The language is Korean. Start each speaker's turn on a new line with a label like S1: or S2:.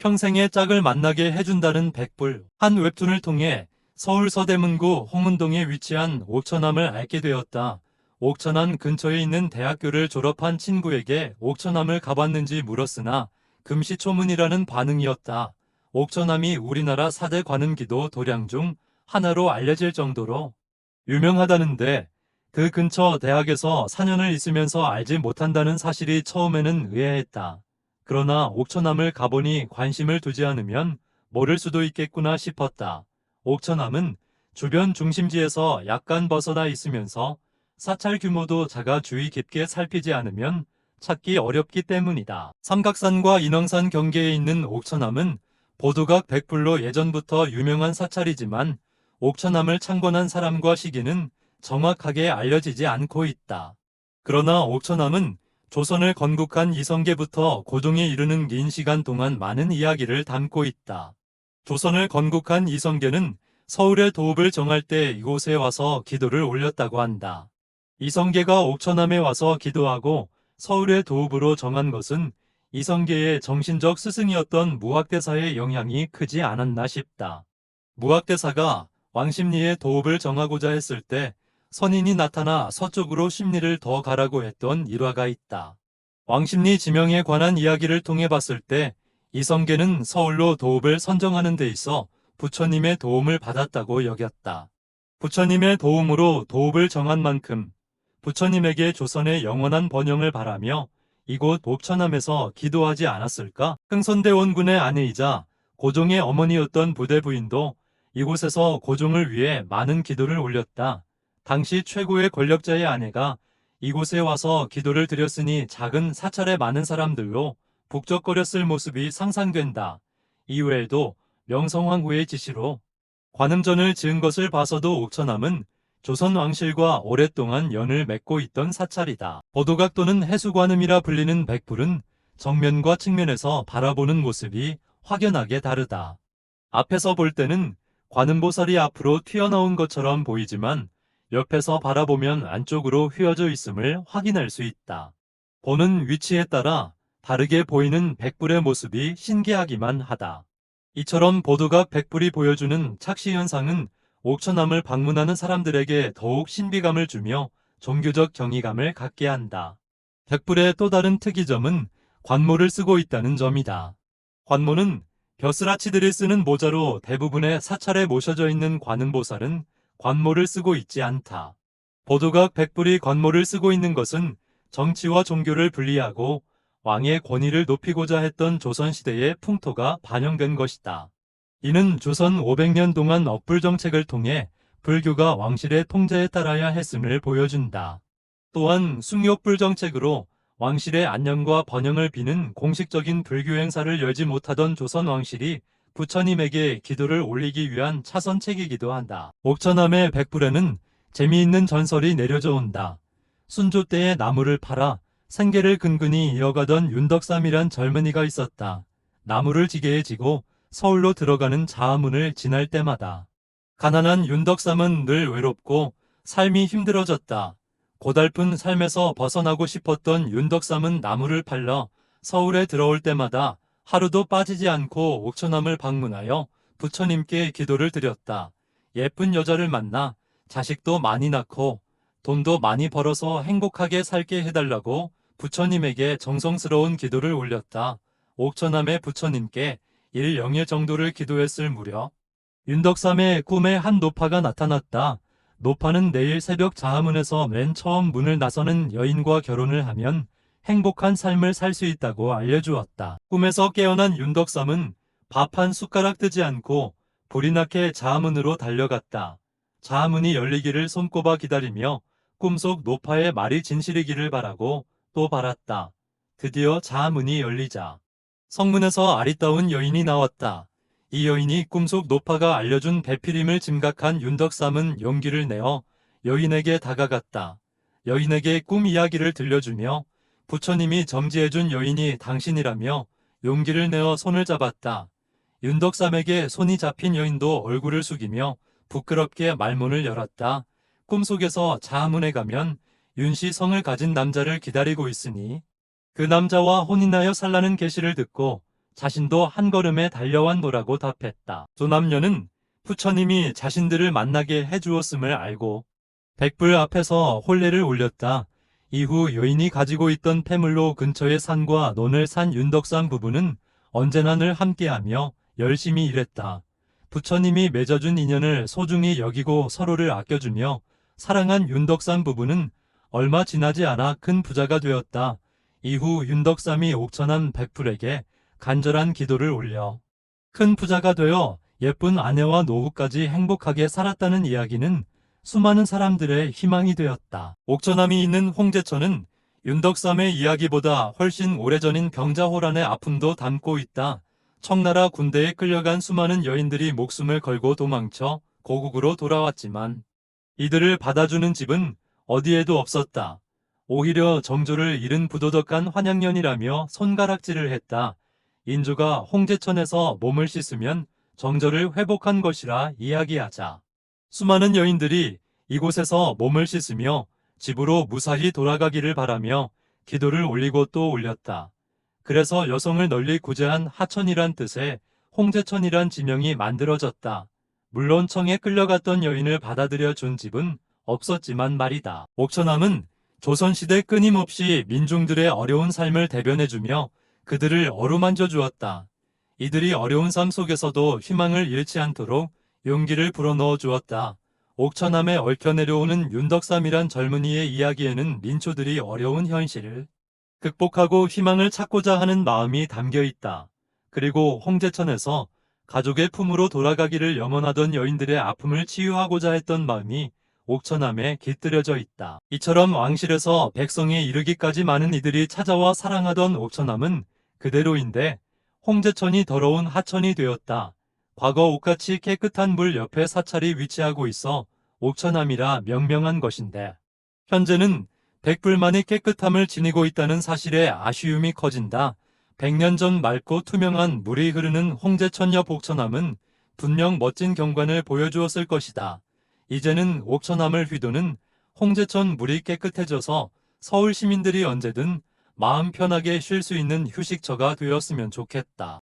S1: 평생의 짝을 만나게 해준다는 백불. 한 웹툰을 통해 서울 서대문구 홍은동에 위치한 옥천암을 알게 되었다. 옥천암 근처에 있는 대학교를 졸업한 친구에게 옥천암을 가봤는지 물었으나 금시초문이라는 반응이었다. 옥천암이 우리나라 4대 관음기도 도량 중 하나로 알려질 정도로 유명하다는데 그 근처 대학에서 4년을 있으면서 알지 못한다는 사실이 처음에는 의아했다. 그러나 옥천암을 가보니 관심을 두지 않으면 모를 수도 있겠구나 싶었다. 옥천암은 주변 중심지에서 약간 벗어나 있으면서 사찰 규모도 작아 주의 깊게 살피지 않으면 찾기 어렵기 때문이다. 삼각산과 인왕산 경계에 있는 옥천암은 보도각 백불로 예전부터 유명한 사찰이지만 옥천암을 창건한 사람과 시기는 정확하게 알려지지 않고 있다. 그러나 옥천암은 조선을 건국한 이성계부터 고종에 이르는 긴 시간 동안 많은 이야기를 담고 있다. 조선을 건국한 이성계는 서울의 도읍을 정할 때 이곳에 와서 기도를 올렸다고 한다. 이성계가 옥천암에 와서 기도하고 서울의 도읍으로 정한 것은 이성계의 정신적 스승이었던 무학대사의 영향이 크지 않았나 싶다. 무학대사가 왕십리의 도읍을 정하고자 했을 때 선인이 나타나 서쪽으로 십리를 더 가라고 했던 일화가 있다. 왕십리 지명에 관한 이야기를 통해 봤을 때 이성계는 서울로 도읍을 선정하는 데 있어 부처님의 도움을 받았다고 여겼다. 부처님의 도움으로 도읍을 정한 만큼 부처님에게 조선의 영원한 번영을 바라며 이곳 옥천암에서 기도하지 않았을까? 흥선대원군의 아내이자 고종의 어머니였던 부대 부인도 이곳에서 고종을 위해 많은 기도를 올렸다. 당시 최고의 권력자의 아내가 이곳에 와서 기도를 드렸으니 작은 사찰에 많은 사람들로 북적거렸을 모습이 상상된다. 이외에도 명성황 후의 지시로 관음전을 지은 것을 봐서도 옥천암은 조선 왕실과 오랫동안 연을 맺고 있던 사찰이다. 보도각 또는 해수관음이라 불리는 백불은 정면과 측면에서 바라보는 모습이 확연하게 다르다. 앞에서 볼 때는 관음보살이 앞으로 튀어나온 것처럼 보이지만 옆에서 바라보면 안쪽으로 휘어져 있음을 확인할 수 있다. 보는 위치에 따라 다르게 보이는 백불의 모습이 신기하기만 하다. 이처럼 보도각 백불이 보여주는 착시 현상은 옥천암을 방문하는 사람들에게 더욱 신비감을 주며 종교적 경이감을 갖게 한다. 백불의 또 다른 특이점은 관모를 쓰고 있다는 점이다. 관모는 벼슬아치들이 쓰는 모자로 대부분의 사찰에 모셔져 있는 관음보살은 관모를 쓰고 있지 않다. 보도각 백불이 관모를 쓰고 있는 것은 정치와 종교를 분리하고 왕의 권위를 높이고자 했던 조선시대의 풍토가 반영된 것이다. 이는 조선 500년 동안 억불 정책을 통해 불교가 왕실의 통제에 따라야 했음을 보여준다. 또한 숭욕불 정책으로 왕실의 안녕과 번영을 비는 공식적인 불교 행사를 열지 못하던 조선 왕실이 부처님에게 기도를 올리기 위한 차선책이기도 한다. 옥천암의 백불에는 재미있는 전설이 내려져 온다. 순조 때의 나무를 팔아 생계를 근근히 이어가던 윤덕삼이란 젊은이가 있었다. 나무를 지게에 지고 서울로 들어가는 자하문을 지날 때마다 가난한 윤덕삼은 늘 외롭고 삶이 힘들어졌다. 고달픈 삶에서 벗어나고 싶었던 윤덕삼은 나무를 팔러 서울에 들어올 때마다 하루도 빠지지 않고 옥천암을 방문하여 부처님께 기도를 드렸다. 예쁜 여자를 만나 자식도 많이 낳고 돈도 많이 벌어서 행복하게 살게 해달라고 부처님에게 정성스러운 기도를 올렸다. 옥천암의 부처님께 1영일 정도를 기도했을 무렵 윤덕삼의 꿈에 한 노파가 나타났다. 노파는 내일 새벽 자하문에서 맨 처음 문을 나서는 여인과 결혼을 하면 행복한 삶을 살 수 있다고 알려주었다. 꿈에서 깨어난 윤덕삼은 밥 한 숟가락 뜨지 않고 불이 나게 자하문으로 달려갔다. 자하문이 열리기를 손꼽아 기다리며 꿈속 노파의 말이 진실이기를 바라고 또 바랐다. 드디어 자하문이 열리자 성문에서 아리따운 여인이 나왔다. 이 여인이 꿈속 노파가 알려준 배필임을 짐각한 윤덕삼은 용기를 내어 여인에게 다가갔다. 여인에게 꿈 이야기를 들려주며 부처님이 점지해준 여인이 당신이라며 용기를 내어 손을 잡았다. 윤덕삼에게 손이 잡힌 여인도 얼굴을 숙이며 부끄럽게 말문을 열었다. 꿈속에서 자하문에 가면 윤씨 성을 가진 남자를 기다리고 있으니 그 남자와 혼인하여 살라는 계시를 듣고 자신도 한 걸음에 달려왔노라고 답했다. 두 남녀는 부처님이 자신들을 만나게 해주었음을 알고 백불 앞에서 혼례를 올렸다. 이후 여인이 가지고 있던 폐물로 근처의 산과 논을 산 윤덕삼 부부는 언제나 늘 함께하며 열심히 일했다. 부처님이 맺어준 인연을 소중히 여기고 서로를 아껴주며 사랑한 윤덕삼 부부는 얼마 지나지 않아 큰 부자가 되었다. 이후 윤덕삼이 옥천한 백불에게 간절한 기도를 올려 큰 부자가 되어 예쁜 아내와 노후까지 행복하게 살았다는 이야기는 수많은 사람들의 희망이 되었다. 옥천암이 있는 홍제천은 윤덕삼의 이야기보다 훨씬 오래전인 병자호란의 아픔도 담고 있다. 청나라 군대에 끌려간 수많은 여인들이 목숨을 걸고 도망쳐 고국으로 돌아왔지만 이들을 받아주는 집은 어디에도 없었다. 오히려 정조를 잃은 부도덕한 환양년이라며 손가락질을 했다. 인조가 홍제천에서 몸을 씻으면 정조를 회복한 것이라 이야기하자 수많은 여인들이 이곳에서 몸을 씻으며 집으로 무사히 돌아가기를 바라며 기도를 올리고 또 올렸다. 그래서 여성을 널리 구제한 하천이란 뜻의 홍제천이란 지명이 만들어졌다. 물론 청에 끌려갔던 여인을 받아들여 준 집은 없었지만 말이다. 옥천암은 조선시대 끊임없이 민중들의 어려운 삶을 대변해주며 그들을 어루만져 주었다. 이들이 어려운 삶 속에서도 희망을 잃지 않도록 용기를 불어넣어 주었다. 옥천암에 얽혀 내려오는 윤덕삼이란 젊은이의 이야기에는 민초들이 어려운 현실을 극복하고 희망을 찾고자 하는 마음이 담겨 있다. 그리고 홍제천에서 가족의 품으로 돌아가기를 염원하던 여인들의 아픔을 치유하고자 했던 마음이 옥천암에 깃들여져 있다. 이처럼 왕실에서 백성에 이르기까지 많은 이들이 찾아와 사랑하던 옥천암은 그대로인데 홍제천이 더러운 하천이 되었다. 과거 옥같이 깨끗한 물 옆에 사찰이 위치하고 있어 옥천암이라 명명한 것인데 현재는 백불만의 깨끗함을 지니고 있다는 사실에 아쉬움이 커진다. 100년 전 맑고 투명한 물이 흐르는 홍제천 옆 옥천암은 분명 멋진 경관을 보여주었을 것이다. 이제는 옥천암을 휘도는 홍제천 물이 깨끗해져서 서울 시민들이 언제든 마음 편하게 쉴 수 있는 휴식처가 되었으면 좋겠다.